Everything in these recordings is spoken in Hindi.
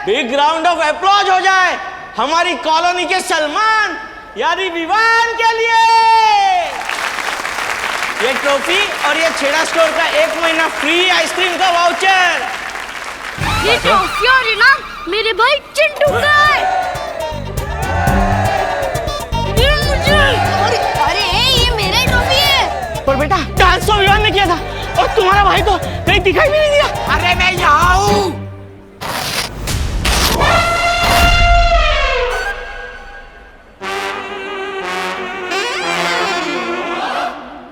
बिग राउंड ऑफ अप्लॉज हो जाए हमारी कॉलोनी के सलमान यानी विवान के लिए। ये ट्रॉफी और ये छेड़ा स्टोर का 1 महीना फ्री आइसक्रीम का वाउचर। ये ट्रॉफी और इनाम मेरे भाई चिंटू का है। ये मुझे। अरे ये मेरा ही ट्रॉफी है। पर बेटा डांस तो विवान ने किया था और तुम्हारा भाई तो कहीं दिखाई भी नहीं दिया। अरे मैं यहाँ हूँ।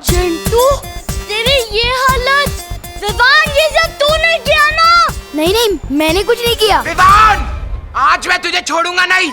चिंटू तेरी ये हालत, विवान ये सब तूने किया ना? नहीं मैंने कुछ नहीं किया। विवान आज मैं तुझे छोड़ूंगा नहीं।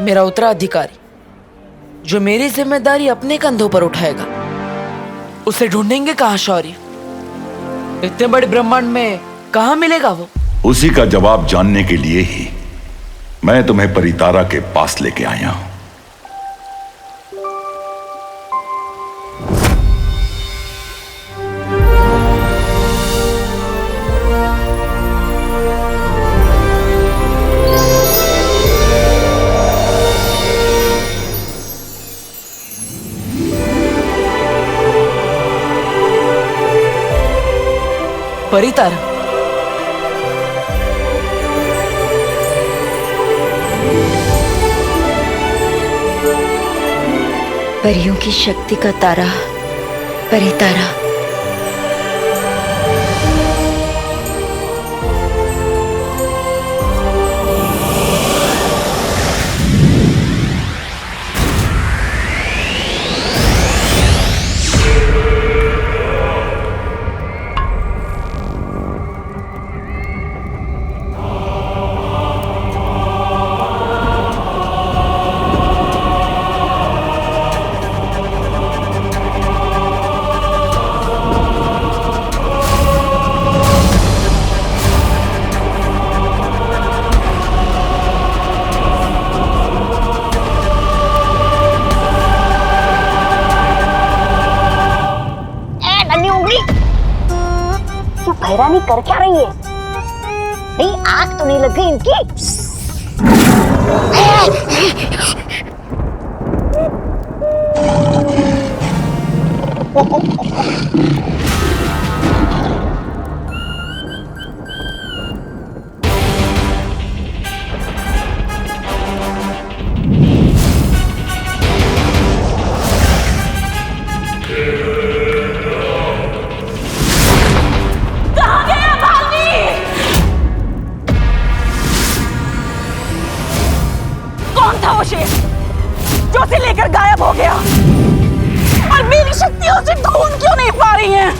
मेरा उत्तराधिकारी जो मेरी जिम्मेदारी अपने कंधों पर उठाएगा उसे ढूंढेंगे कहाँ शौर्य? इतने बड़े ब्रह्मांड में कहाँ मिलेगा वो? उसी का जवाब जानने के लिए ही मैं तुम्हें परितारा के पास लेके आया हूं। परितारा, परियों की शक्ति का तारा परितारा। हैरानी कर क्या रही है? नहीं आग तो नहीं लग गई इनकी? जो उसे लेकर गायब हो गया और मेरी शक्तियां उसे ढूंढ क्यों नहीं पा रही हैं?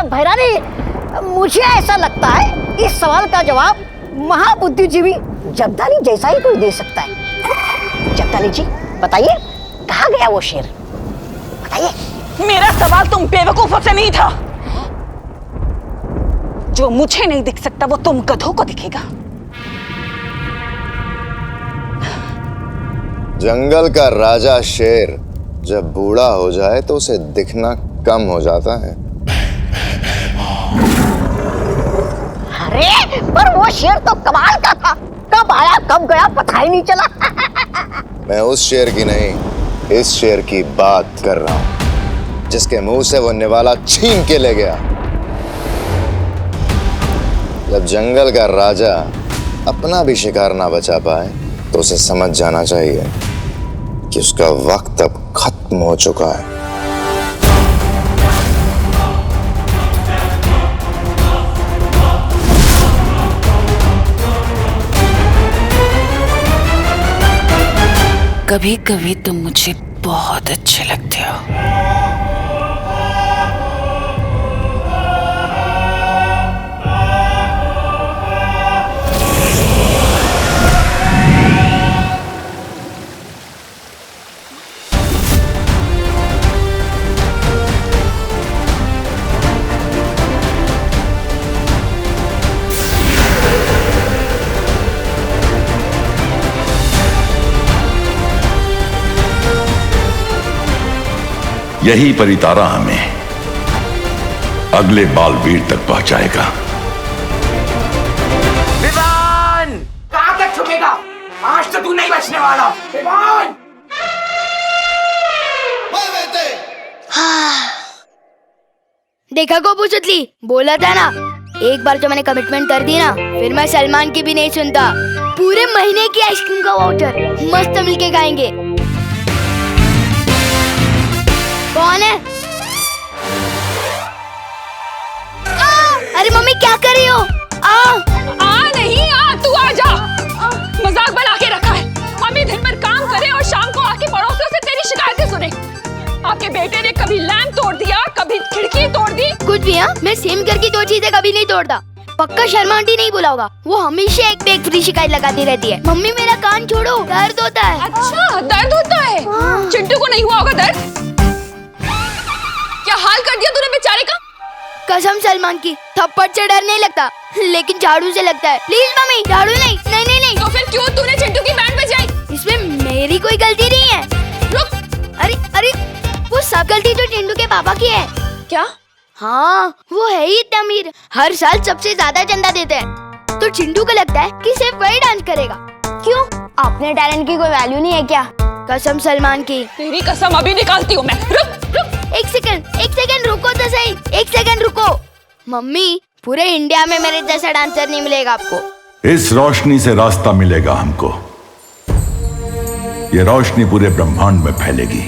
भैरानी मुझे ऐसा लगता है इस सवाल का जवाब महाबुद्धिजीवी जगदाली जैसा ही कोई दे सकता है। जगदाली जी बताइए कहाँ गया वो शेर, बताइए। मेरा सवाल तुम बेवकूफों से नहीं था। जो मुझे नहीं दिख सकता वो तुम गधों को दिखेगा। जंगल का राजा शेर जब बूढ़ा हो जाए तो उसे दिखना कम हो जाता है। अरे पर वो शेर तो कमाल का था, कब आया कब गया पता ही नहीं चला। मैं उस शेर की नहीं इस शेर की बात कर रहा हूं जिसके मुंह से वो निवाला छीन के ले गया। जब जंगल का राजा अपना भी शिकार ना बचा पाए तो उसे समझ जाना चाहिए कि उसका वक्त अब खत्म हो चुका है। कभी कभी तुम मुझे बहुत अच्छे लगते हो। यही परितारा हमें अगले बालवीर तक पहुंचाएगा। विवान! कहाँ तक छुपेगा? आज तो तू नहीं बचने वाला। विवान! देखा गोपू चुतली, बोला था ना, एक बार जो मैंने कमिटमेंट कर दी ना, फिर मैं सलमान की भी नहीं सुनता। पूरे महीने की आइसक्रीम का वाउचर मस्त मिलके खाएंगे। कौन है? अरे मम्मी क्या कर रही हो? नहीं तू आ जा। मजाक बना के रखा है। मम्मी दिन भर काम करे और शाम को आके पड़ोसियों से तेरी शिकायतें सुने। आपके बेटे ने कभी लैंप तोड़ दिया, कभी खिड़की तोड़ दी। कुछ भी हाँ, मैं सेम करके दो चीजें कभी नहीं तोड़ता। पक्का शर्मा आंटी नहीं बोला होगा, वो हमेशा एक पे एक फ्री शिकायत लगाती रहती है। मम्मी मेरा कान छोड़ो, दर्द होता है। अच्छा दर्द होता है? चिंटू को नहीं हुआ होगा दर्द? क्या हाल कर दिया तूने बेचारे का। कसम सलमान की, थप्पड़ से डर नहीं लगता, लेकिन झाड़ू से लगता है। प्लीज मम्मी, झाड़ू नहीं। नहीं नहीं नहीं। तो फिर क्यों तूने चिंटू की बैंड बजाई? इसमें मेरी कोई गलती नहीं है। रुक। अरे अरे, वो सब गलती तो चिंटू के पापा की है। क्या? हाँ, वो है ही इतना अमीर, हर साल सबसे ज्यादा चंदा देते हैं। तो चिंटू को लगता है कि सिर्फ वही डांस करेगा। क्यों? अपने टैलेंट की कोई वैल्यू नहीं है क्या? कसम सलमान की। तेरी कसम अभी निकालती हूँ मैं। रुक रुक। एक सेकंड रुको तो सही। एक सेकंड रुको। मम्मी, पूरे इंडिया में मेरे जैसा डांसर नहीं मिलेगा आपको। इस रोशनी से रास्ता मिलेगा हमको। ये रोशनी पूरे ब्रह्मांड में फैलेगी,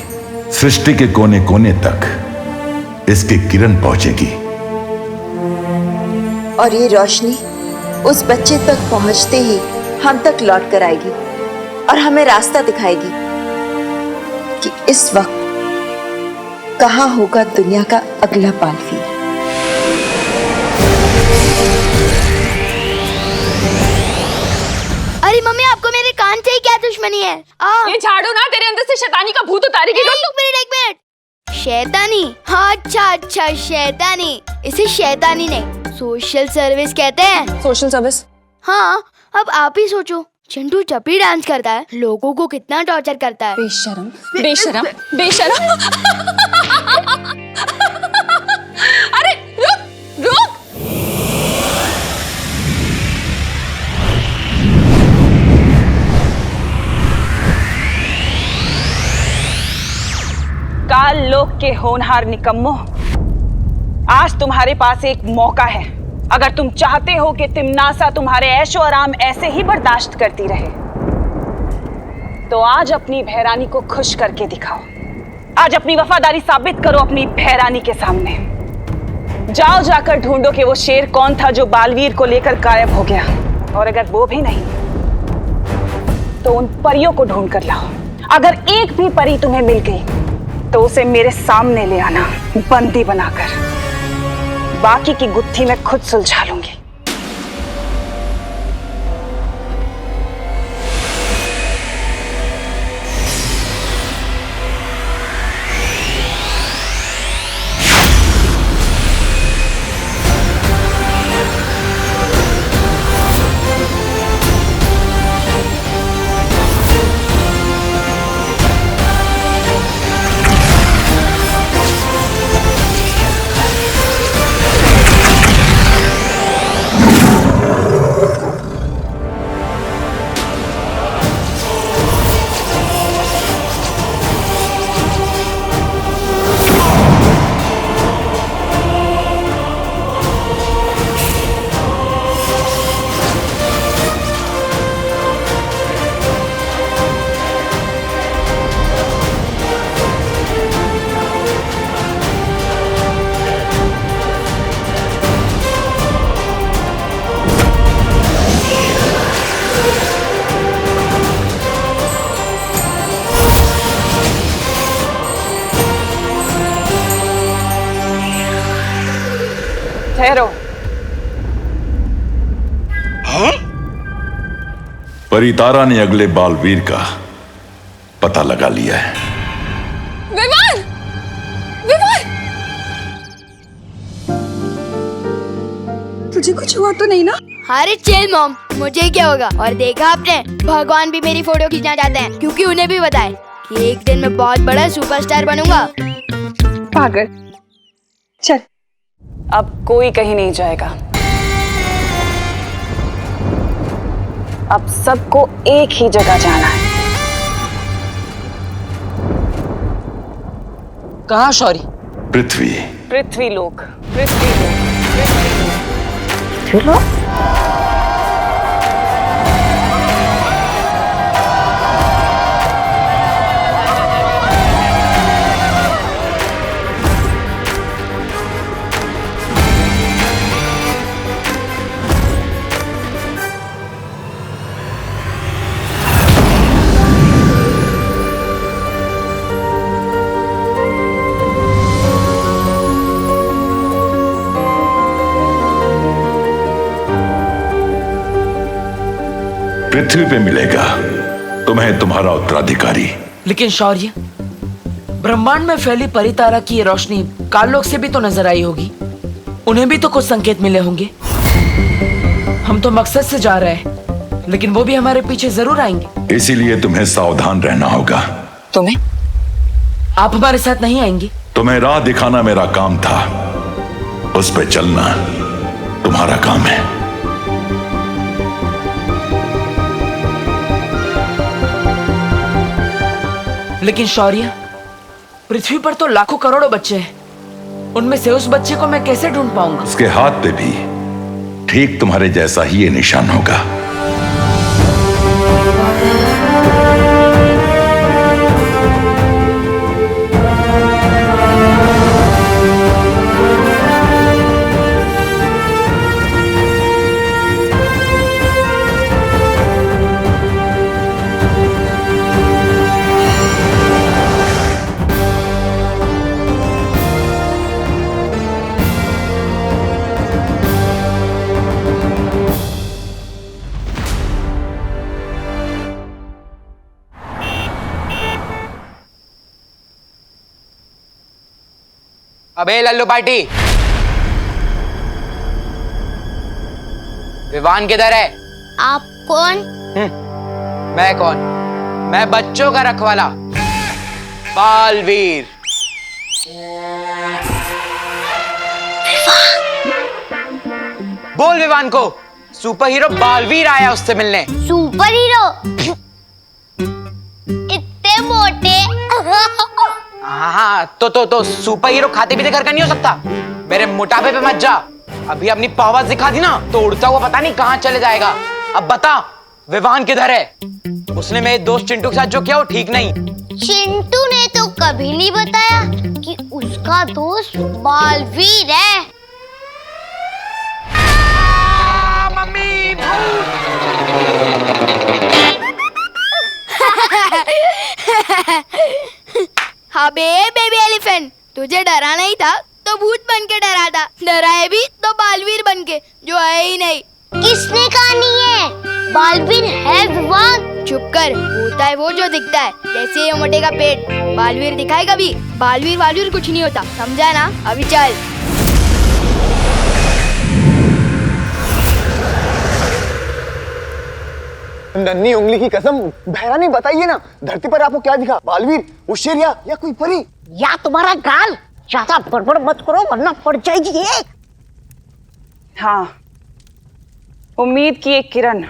सृष्टि के कोने कोने तक इसकी किरण पहुंचेगी। और ये रोशनी उस बच्चे तक पहुंचते ही हम तक लौट कर आएगी और हमें रास्ता दिखाएगी कि इस वक्त कहाँ होगा दुनिया का अगला बालवीर। अरे मम्मी, आपको मेरे कान से ही क्या दुश्मनी है? ये झाड़ू ना तेरे अंदर से शैतानी का भूत उतारेगी। एक मिनट। शैतानी? हाँ, अच्छा शैतानी। इसे शैतानी नहीं, सोशल सर्विस कहते हैं। Social service? हाँ, अब आप ही सोचो, चिंटू जब भी डांस करता है लोगों को कितना टॉर्चर करता है। बेशरम बेशरम बेशरम। अरे रुक रुक। काल लोक के होनहार निकम्मो, आज तुम्हारे पास एक मौका है। अगर तुम चाहते हो कि तिमनासा तुम्हारे ऐशो आराम ऐसे ही बर्दाश्त करती रहे, तो आज अपनी भैरानी को खुश करके दिखाओ। आज अपनी वफादारी साबित करो अपनी भैरानी के सामने। जाओ, जाकर ढूंढो कि वो शेर कौन था जो बालवीर को लेकर गायब हो गया। और अगर वो भी नहीं, तो उन परियों को ढूंढ कर लाओ। अगर एक भी परी तुम्हें मिल गई तो उसे मेरे सामने ले आना, बंदी बनाकर। बाकी की गुत्थी मैं खुद सुलझा लूंगी। ठहरो। परितारा ने अगले बालवीर का पता लगा लिया है। विवान! विवान! तुझे कुछ हुआ तो नहीं ना? अरे चिल मॉम, मुझे क्या होगा। और देखा आपने, भगवान भी मेरी फोटो खींचना चाहते हैं, क्योंकि उन्हें भी पता है कि एक दिन मैं बहुत बड़ा सुपरस्टार बनूंगा। पागल। चल, अब कोई कहीं नहीं जाएगा। अब सबको एक ही जगह जाना है। कहाँ शौरी? पृथ्वी। पृथ्वीलोक, पृथ्वीलोक, पृथ्वीलोक। चलो पृथ्वी पे मिलेगा तुम्हें तुम्हारा उत्तराधिकारी। लेकिन शौर्य, ब्रह्मांड में फैली परितारा की ये रोशनी काललोक से भी तो नजर आई होगी। उन्हें भी तो कुछ संकेत मिले होंगे। हम तो मकसद से जा रहे हैं, लेकिन वो भी हमारे पीछे जरूर आएंगे। इसीलिए तुम्हें सावधान रहना होगा। तुम्हें? आप हमारे साथ नहीं आएंगे? तुम्हें राह दिखाना मेरा काम था, उस पे चलना तुम्हारा काम है। लेकिन शौर्य, पृथ्वी पर तो लाखों करोड़ों बच्चे हैं। उनमें से उस बच्चे को मैं कैसे ढूंढ पाऊंगा? उसके हाथ पे भी ठीक तुम्हारे जैसा ही ये निशान होगा। अबे लल्लू पार्टी, विवान किधर है? आप कौन? मैं कौन? मैं बच्चों का रखवाला, बालवीर। बोल विवान को, सुपर हीरो बालवीर आया उससे मिलने। Super hero? इतने मोटे? हाँ, तो सुपर हीरो खाते पीते घर का नहीं हो सकता। मेरे मोटापे पे मत जा। अभी अपनी पावर दिखा दी ना तो उड़ता हुआ पता नहीं कहां चले जाएगा। अब बता, विवान किधर है? उसने मेरे दोस्त चिंटू के साथ जो किया वो ठीक नहीं। चिंटू ने तो कभी नहीं बताया कि उसका दोस्त बालवीर है। मम्मी, हाँ बे बेबी एलिफेंट, तुझे डरा नहीं था तो भूत बन के डरा था। डराए भी तो बालवीर बन के, जो है ही नहीं। किसने कहा नहीं है? बालवीर है विवान। चुप कर, होता है वो जो दिखता है। जैसे ये मोटे का पेट, बालवीर दिखाए कभी? बालवीर कुछ नहीं होता, समझा ना? अभी चल। नन्ही उंगली की कसम, बहरानी बताइए ना, धरती पर आपको क्या दिखा? बालवीर, उश्शेर या कोई परी? या तुम्हारा गाल? ज्यादा बड़बड़ मत करो वरना पड़ जाएगी एक। हाँ, उम्मीद की एक किरण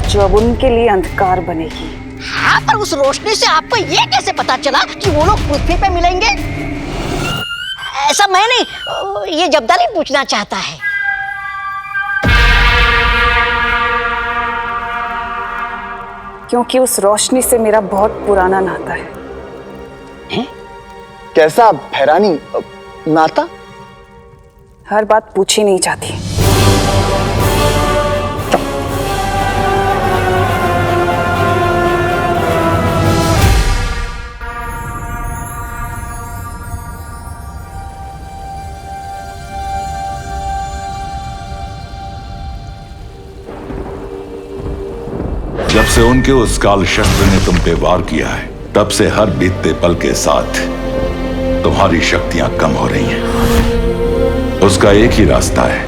जो अब उनके लिए अंधकार बनेगी। हाँ, पर उस रोशनी से आपको ये कैसे पता चला कि वो लोग पृथ्वी पे मिलेंगे? ऐसा मैं नहीं, ये जब्दाली पूछना चाहता है। क्योंकि उस रोशनी से मेरा बहुत पुराना नाता है। कैसा बहरानी नाता? हर बात पूछी नहीं जाती। जब से उनके उस काल शस्त्र ने तुम पे वार किया है, तब से हर बीतते पल के साथ तुम्हारी शक्तियां कम हो रही हैं। उसका एक ही रास्ता है,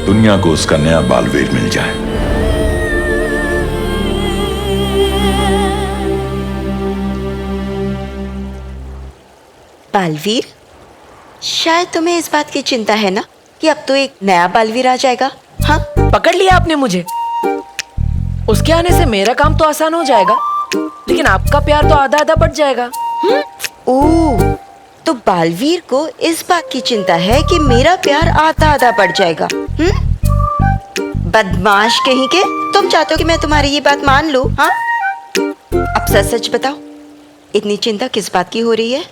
दुनिया को उसका नया बालवीर मिल जाए। बालवीर, शायद तुम्हें इस बात की चिंता है ना कि अब तो एक नया बालवीर आ जाएगा। हाँ, पकड़ लिया आपने मुझे। उसके आने से मेरा काम तो आसान हो जाएगा, लेकिन आपका प्यार तो आधा आधा बढ़ जाएगा। ओह, तो बालवीर को इस बात की चिंता है कि मेरा प्यार आधा आधा बढ़ जाएगा। बदमाश कहीं के, तुम चाहते हो कि मैं तुम्हारी ये बात मान लूं? हाँ, अब सच सच बताओ, इतनी चिंता किस बात की हो रही है?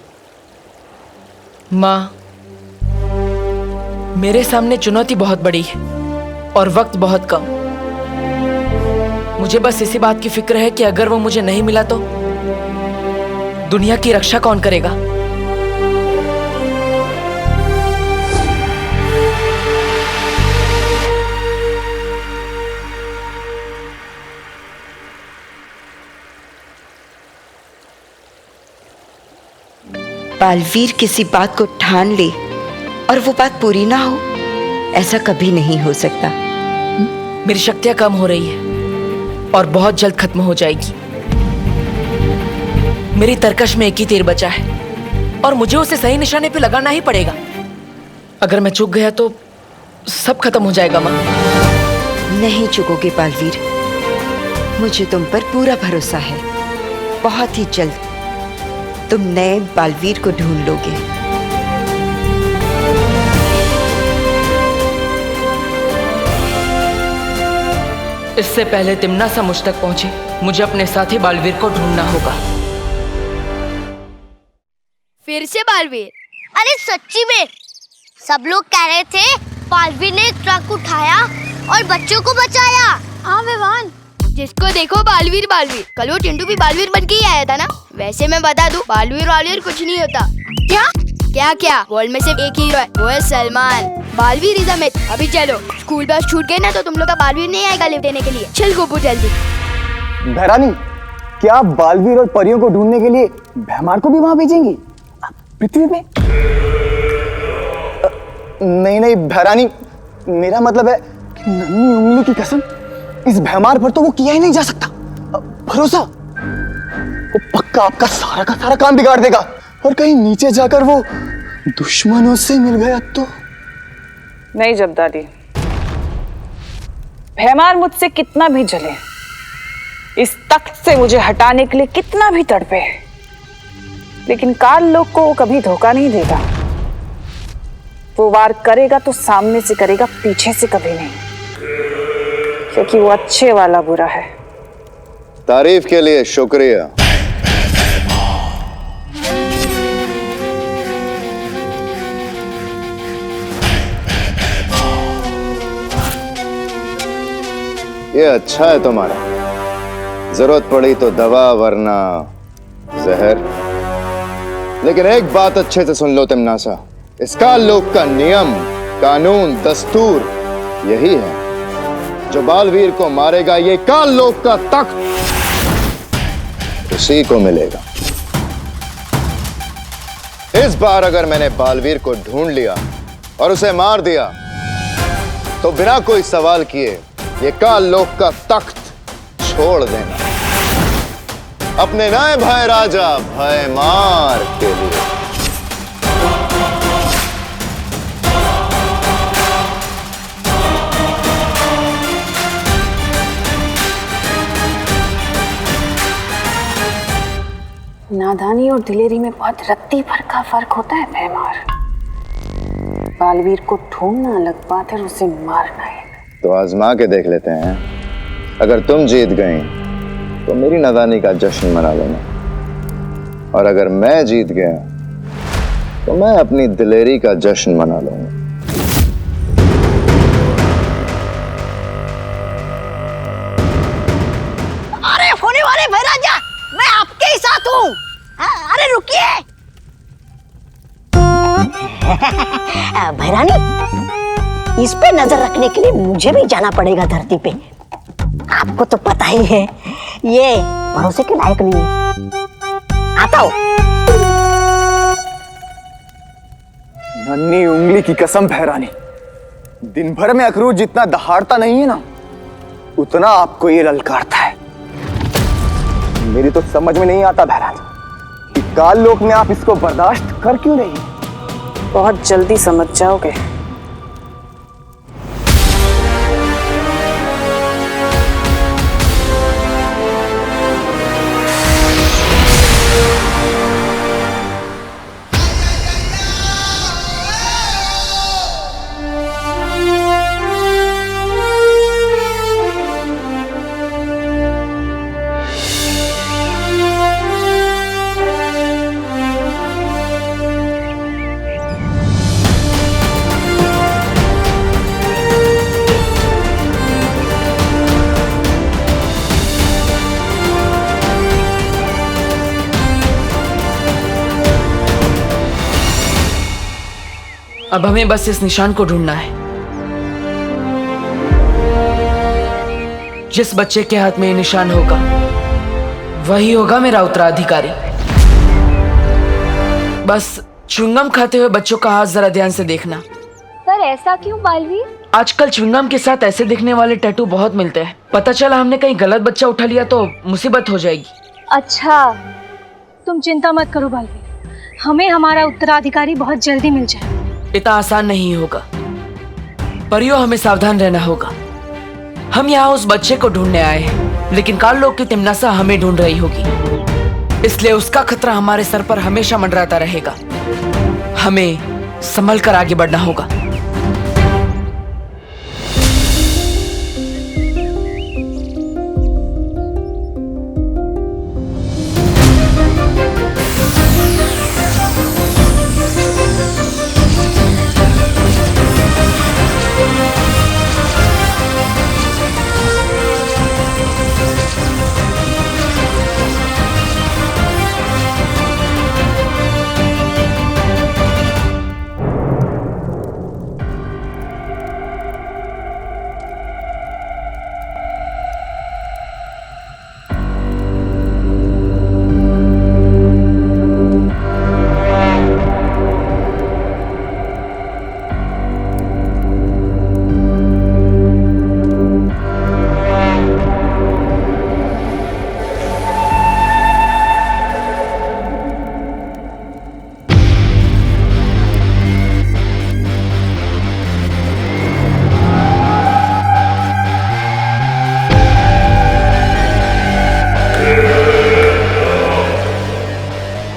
माँ, मेरे सामने चुनौती बहुत बड़ी है और वक्त बहुत कम। मुझे बस इसी बात की फिक्र है कि अगर वो मुझे नहीं मिला तो दुनिया की रक्षा कौन करेगा? बालवीर किसी बात को ठान ले और वो बात पूरी ना हो, ऐसा कभी नहीं हो सकता। मेरी शक्तियां कम हो रही है और बहुत जल्द खत्म हो जाएगी। मेरी तरकश में एक ही तीर बचा है और मुझे उसे सही निशाने पे लगाना ही पड़ेगा। अगर मैं चूक गया तो सब खत्म हो जाएगा। माँ, नहीं चुकोगे बालवीर, मुझे तुम पर पूरा भरोसा है। बहुत ही जल्द तुम नए बालवीर को ढूंढ लोगे। इससे पहले तिम्नासा मुझ तक पहुंचे, मुझे अपने साथी बालवीर को ढूंढना होगा। फिर से बालवीर? अरे सच्ची में सब लोग कह रहे थे बालवीर ने ट्रक उठाया और बच्चों को बचाया। हाँ विवान, जिसको देखो बालवीर बालवीर। कल वो चिंटू भी बालवीर बन के ही आया था ना। वैसे मैं बता दूं, बालवीर वालवीर कुछ नहीं होता। क्या क्या क्या? वर्ल्ड में सिर्फ एक हीरो है, वो है Salman. Baalveer is a myth. अभी चलो, स्कूल बस छूट गई ना तो तुम लोग का बालवीर नहीं आएगा लिफ्ट देने के लिए। चल गोपू जल्दी। भैरानी, क्या आप बालवीर और परियों को ढूंढने के लिए भैमार को भी वहां भेजेंगी पृथ्वी पे? नहीं नहीं भैरानी, मेरा मतलब है कि नन्ही उंगली की कसम, इस भैमार पर तो वो किया ही नहीं जा सकता। भरोसा, वो पक्का आपका सारा का सारा काम बिगाड़ देगा। और कहीं नीचे जाकर वो दुश्मनों से मिल गया तो? नहीं जब्दाली, भैमार मुझसे कितना भी जले, इस तख्त से मुझे हटाने के लिए कितना भी तड़पे, लेकिन काल लोग को वो कभी धोखा नहीं देगा। वो वार करेगा तो सामने से करेगा, पीछे से कभी नहीं, क्योंकि वो अच्छे वाला बुरा है। तारीफ के लिए शुक्रिया। ये अच्छा है तुम्हारा, जरूरत पड़ी तो दवा वरना जहर। लेकिन एक बात अच्छे से सुन लो तिम्नासा, इस काल लोक का नियम, कानून, दस्तूर यही है। जो बालवीर को मारेगा, ये काल लोक का तख्त उसी को मिलेगा। इस बार अगर मैंने बालवीर को ढूंढ लिया और उसे मार दिया तो बिना कोई सवाल किए ये काल लोक का तख्त छोड़ देना अपने नए भाई राजा भयमार के लिए। नादानी और दिलेरी में बहुत रत्ती भर का फर्क होता है भैमार। बालवीर को ढूंढना अलग बात है, उसे मारना है। तो आजमा के देख लेते हैं। अगर तुम जीत गई तो मेरी नादानी का जश्न मना लेना, और अगर मैं जीत गया तो मैं अपनी दिलेरी का जश्न मना लूंगा। अरे होने वाले भाई राजा, मैं आपके ही साथ हूँ। अरे रुकिए। भैरानी, इस पे नजर रखने के लिए मुझे भी जाना पड़ेगा धरती पे। आपको तो पता ही है ये भरोसे के लायक नहीं है। आता हूं। नन्ही उंगली की कसम भैरानी, दिन भर में अखरूट जितना दहाड़ता नहीं है ना, उतना आपको ये ललकारता है। मेरी तो समझ में नहीं आता भैरानी कि काल लोक में आप इसको बर्दाश्त कर क्यों रही? बहुत जल्दी समझ जाओगे। अब हमें बस इस निशान को ढूंढना है। जिस बच्चे के हाथ में ये निशान होगा वही होगा मेरा उत्तराधिकारी। बस च्युइंगम खाते हुए बच्चों का हाथ जरा ध्यान से देखना। पर ऐसा क्यों बालवीर? आजकल च्युइंगम के साथ ऐसे दिखने वाले टैटू बहुत मिलते हैं। पता चला हमने कहीं गलत बच्चा उठा लिया तो मुसीबत हो जाएगी। अच्छा, तुम चिंता मत करो बालवीर, हमें हमारा उत्तराधिकारी बहुत जल्दी मिल जाए। इतना आसान नहीं होगा, परियो हमें सावधान रहना होगा। हम यहाँ उस बच्चे को ढूंढने आए हैं, लेकिन काल लोक की तिमनासा हमें ढूंढ रही होगी, इसलिए उसका खतरा हमारे सर पर हमेशा मंडराता रहेगा। हमें संभल कर आगे बढ़ना होगा।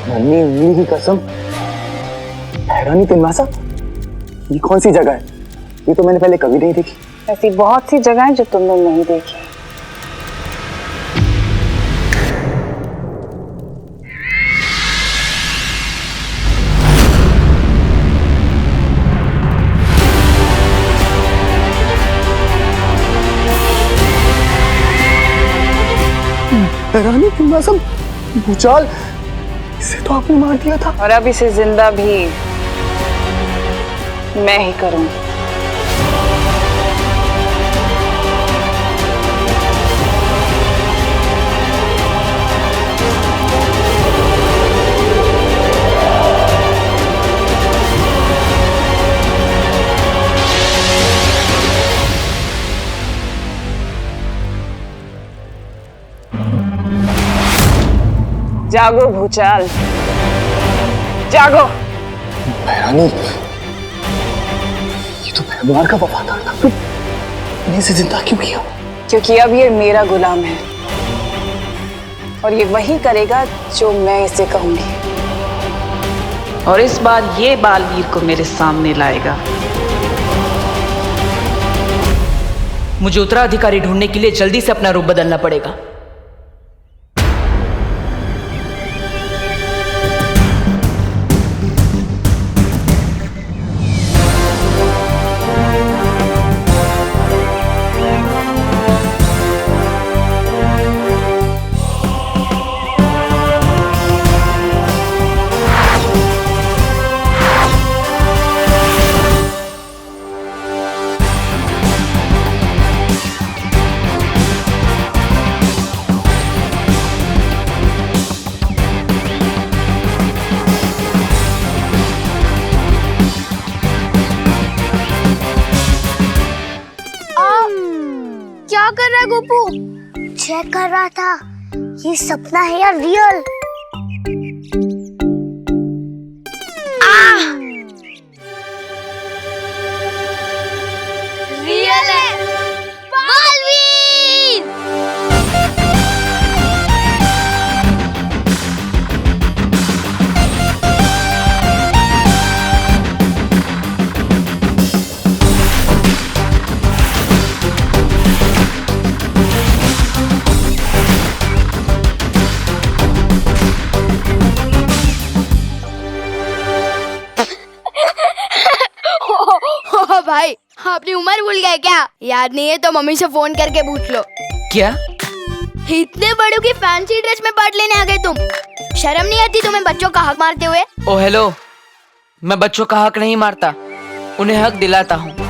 नन्ही उंगली की कसम, हैरानी तिमनासा, ये कौन सी जगह है? ये तो मैंने पहले कभी नहीं देखी। ऐसी बहुत सी जगह जो तुमने नहीं देखी। हैरानी तिमनासा, भूचाल, इसे तो आपने मार दिया था। और अब इसे जिंदा भी मैं ही करूंगी। जागो भूचाल, जागो। हैरानी, ये तो भैमार का वफादार था, फिर इन्हें इसे जिंदा क्यों किया? क्योंकि अब ये मेरा गुलाम है और ये वही करेगा जो मैं इसे कहूंगी। और इस बार ये बालवीर को मेरे सामने लाएगा। मुझे उत्तराधिकारी ढूंढने के लिए जल्दी से अपना रूप बदलना पड़ेगा। क्या कर रहा है गोपू? चेक कर रहा था ये सपना है या रियल। अपनी उम्र भूल गए क्या? याद नहीं है तो मम्मी से फोन करके पूछ लो। क्या? इतने बड़ों की फैंसी ड्रेस में पार्ट लेने आ गए तुम? शर्म नहीं आती तुम्हें बच्चों का हक मारते हुए? ओ हेलो, मैं बच्चों का हक नहीं मारता, उन्हें हक दिलाता हूँ।